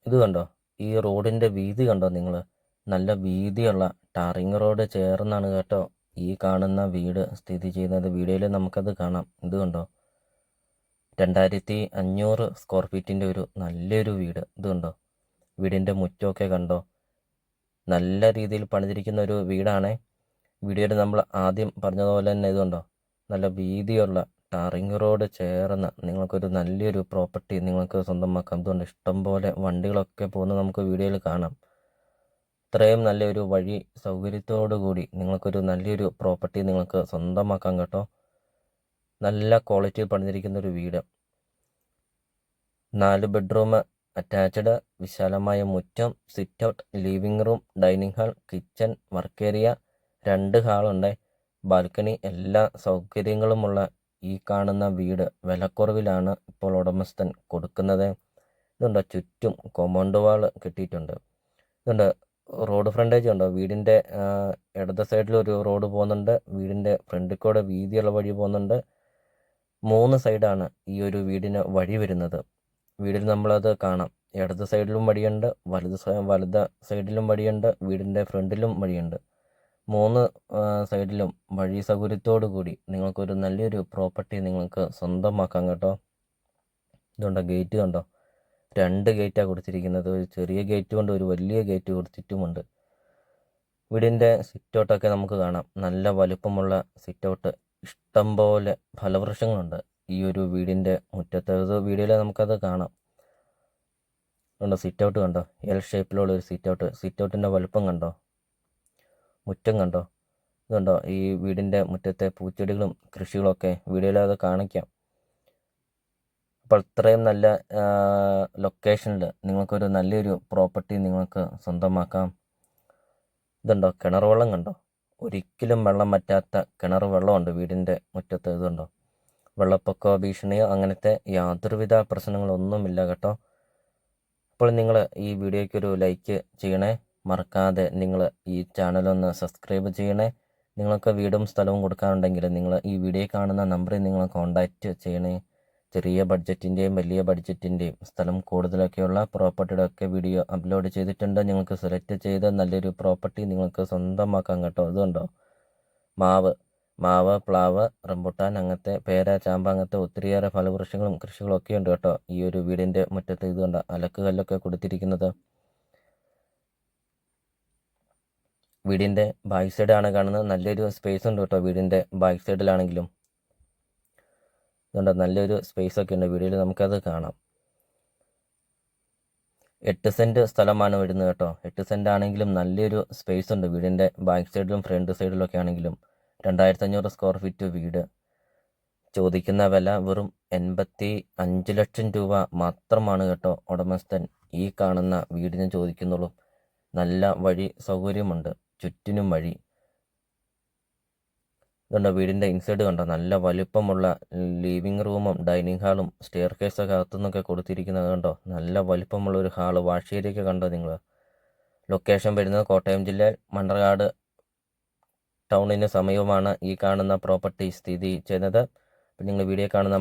ഇത് കണ്ടോ? ഈ റോഡിൻ്റെ വീതി കണ്ടോ നിങ്ങൾ? നല്ല വീതിയുള്ള ടാറിങ് റോഡ് ചേർന്നാണ് കേട്ടോ ഈ കാണുന്ന വീട് സ്ഥിതി ചെയ്യുന്നത്. വീഡിയോയിൽ നമുക്കത് കാണാം. ഇത് കണ്ടോ? 2500 സ്ക്വയർ ഫീറ്റിൻ്റെ ഒരു നല്ലൊരു വീട്. ഇത് കണ്ടോ? വീടിൻ്റെ മുറ്റമൊക്കെ കണ്ടോ? നല്ല രീതിയിൽ പണിതിരിക്കുന്ന ഒരു വീടാണേ. വീഡിയോയിൽ നമ്മൾ ആദ്യം പറഞ്ഞതുപോലെ തന്നെ ഇത് കണ്ടോ? നല്ല വീതിയുള്ള ടാറിങ് റോഡ് ചേർന്ന് നിങ്ങൾക്കൊരു നല്ലൊരു പ്രോപ്പർട്ടി നിങ്ങൾക്ക് സ്വന്തമാക്കാം. ഇതുകൊണ്ട് ഇഷ്ടംപോലെ വണ്ടികളൊക്കെ പോകുന്നത് നമുക്ക് വീഡിയോയിൽ കാണാം. ഇത്രയും നല്ലൊരു വഴി സൗകര്യത്തോടു കൂടി നിങ്ങൾക്കൊരു നല്ലൊരു പ്രോപ്പർട്ടി നിങ്ങൾക്ക് സ്വന്തമാക്കാം കേട്ടോ. നല്ല ക്വാളിറ്റിയിൽ പണിതിരിക്കുന്ന ഒരു വീട്. 4 ബെഡ്റൂം അറ്റാച്ച്ഡ്, വിശാലമായ മുറ്റം, sit out, living room, dining hall, kitchen, work area, 2 ഹാളുണ്ട്, ബാൽക്കണി, എല്ലാ സൗകര്യങ്ങളുമുള്ള ഈ കാണുന്ന വീട് വിലക്കുറവിലാണ് ഇപ്പോൾ ഉടമസ്ഥൻ കൊടുക്കുന്നത്. ഇതുണ്ട്, ചുറ്റും കോമ്പൗണ്ട് വാൾ കെട്ടിയിട്ടുണ്ട്. ഇതുണ്ട്, റോഡ് ഫ്രണ്ടേജ് ഉണ്ടോ? വീടിൻ്റെ ഇടത് സൈഡിൽ ഒരു റോഡ് പോകുന്നുണ്ട്. വീടിൻ്റെ ഫ്രണ്ടിൽ കൂടെ വീതിയുള്ള വഴി പോകുന്നുണ്ട്. 3 സൈഡാണ് ഈ ഒരു വീടിന് വഴി വരുന്നത്. വീടിൽ നമ്മളത് കാണാം. ഇടത് സൈഡിലും വഴിയുണ്ട്, വലത് സൈഡിലും വഴിയുണ്ട്, വീടിൻ്റെ ഫ്രണ്ടിലും വഴിയുണ്ട്. 3 സൈഡിലും വഴി സൗകര്യത്തോടു കൂടി നിങ്ങൾക്കൊരു നല്ലൊരു പ്രോപ്പർട്ടി നിങ്ങൾക്ക് സ്വന്തമാക്കാം കേട്ടോ. ഇതുണ്ടോ? ഗേറ്റ് കണ്ടോ? 2 ഗേറ്റാണ് കൊടുത്തിരിക്കുന്നത്. ഒരു ചെറിയ ഗേറ്റ് കൊണ്ട് ഒരു വലിയ ഗേറ്റ് കൊടുത്തിട്ടുമുണ്ട്. വീടിൻ്റെ സിറ്റ് ഔട്ടൊക്കെ നമുക്ക് കാണാം. നല്ല വലുപ്പമുള്ള സിറ്റ് ഔട്ട്. ഇഷ്ടംപോലെ ഫലവൃക്ഷങ്ങളുണ്ട് ഈ ഒരു വീടിൻ്റെ മുറ്റത്ത്. വീഡിയോയിൽ നമുക്കത് കാണാം. കണ്ടോ? സിറ്റ് ഔട്ട് കണ്ടോ? എൽ ഷേപ്പിലുള്ള ഒരു സിറ്റ് ഔട്ട്. സിറ്റ് ഔട്ടിൻ്റെ വലുപ്പം കണ്ടോ? മുറ്റം കണ്ടോ? ഇതുണ്ടോ? ഈ വീടിൻ്റെ മുറ്റത്തെ പൂച്ചെടികളും കൃഷികളൊക്കെ വീഡിയോയിൽ അത് കാണിക്കാം. അപ്പോൾ ഇത്രയും നല്ല ലൊക്കേഷനിൽ നിങ്ങൾക്കൊരു നല്ലൊരു പ്രോപ്പർട്ടി നിങ്ങൾക്ക് സ്വന്തമാക്കാം. ഇതുണ്ടോ? കിണർ വെള്ളം കണ്ടോ? ഒരിക്കലും വെള്ളം വറ്റാത്ത കിണർ വെള്ളമുണ്ട് വീടിൻ്റെ മുറ്റത്ത്. ഇതുണ്ടോ? വെള്ളപ്പൊക്ക ഭീഷണിയോ അങ്ങനത്തെ യാതൊരുവിധ പ്രശ്നങ്ങളൊന്നുമില്ല കേട്ടോ. അപ്പോൾ നിങ്ങൾ ഈ വീഡിയോയ്ക്കൊരു ലൈക്ക് ചെയ്യണേ. മറക്കാതെ നിങ്ങൾ ഈ ചാനലൊന്ന് സബ്സ്ക്രൈബ് ചെയ്യണേ. നിങ്ങൾക്ക് വീടും സ്ഥലവും കൊടുക്കാനുണ്ടെങ്കിൽ നിങ്ങൾ ഈ വീഡിയോ കാണുന്ന നമ്പറിൽ നിങ്ങൾ കോൺടാക്റ്റ് ചെയ്യണേ. ചെറിയ ബഡ്ജറ്റിൻ്റെയും വലിയ ബഡ്ജറ്റിൻ്റെയും സ്ഥലം കൂടുതലൊക്കെയുള്ള പ്രോപ്പർട്ടിയുടെ ഒക്കെ വീഡിയോ അപ്ലോഡ് ചെയ്തിട്ടുണ്ട്. നിങ്ങൾക്ക് സെലക്ട് ചെയ്ത് നല്ലൊരു പ്രോപ്പർട്ടി നിങ്ങൾക്ക് സ്വന്തമാക്കാം കേട്ടോ. ഇതുണ്ടോ? മാവ്, പ്ലാവ്, റംബുട്ടാൻ, അങ്ങനത്തെ പേര, ചാമ്പ, അങ്ങനത്തെ ഒത്തിരിയേറെ ഫലവൃക്ഷങ്ങളും കൃഷികളൊക്കെ ഉണ്ട് കേട്ടോ ഈ ഒരു വീടിൻ്റെ മുറ്റത്ത്. ഇതുകൊണ്ട് അലക്കുകല്ലൊക്കെ കൊടുത്തിരിക്കുന്നത്. വീടിൻ്റെ ബാക്ക് സൈഡാണ് കാണുന്നത്. നല്ലൊരു സ്പേസ് ഉണ്ട് കേട്ടോ വീടിൻ്റെ ബാക്ക് സൈഡിലാണെങ്കിലും. ഇതുകൊണ്ട് നല്ലൊരു സ്പേസൊക്കെ ഉണ്ട്. വീഡിയോയിൽ നമുക്കത് കാണാം. 8 സെൻറ്റ് സ്ഥലമാണ് വരുന്നത് കേട്ടോ. 8 സെൻറ്റ് ആണെങ്കിലും നല്ലൊരു സ്പേസ് ഉണ്ട് വീടിൻ്റെ ബാക്ക് സൈഡിലും ഫ്രണ്ട് സൈഡിലൊക്കെ ആണെങ്കിലും. 2500 സ്ക്വയർ ഫീറ്റ് വീട്. ചോദിക്കുന്ന വില വെറും 85 ലക്ഷം രൂപ മാത്രമാണ് കേട്ടോ ഉടമസ്ഥൻ ഈ കാണുന്ന വീടിന് ചോദിക്കുന്നുള്ളൂ. നല്ല വഴി സൗകര്യമുണ്ട്, ചുറ്റിനും വഴി. ഇതുണ്ടോ? വീടിൻ്റെ ഇൻസൈഡ് കണ്ടോ? നല്ല വലുപ്പമുള്ള ലിവിങ് റൂമും ഡൈനിങ് ഹാളും സ്റ്റെയർ കേസൊക്കെ അകത്തുനിന്നൊക്കെ കൊടുത്തിരിക്കുന്നത് കണ്ടോ? നല്ല വലുപ്പമുള്ള ഒരു ഹാള്. വാഷേരിയൊക്കെ കണ്ടോ നിങ്ങൾ? ലൊക്കേഷൻ വരുന്നത് കോട്ടയം ജില്ലയിൽ മണ്ണർകാട് ടൗണിന് സമീപമാണ് ഈ കാണുന്ന പ്രോപ്പർട്ടി സ്ഥിതി ചെയ്യുന്നത്. അപ്പോൾ നിങ്ങൾ വീഡിയോ കാണുന്ന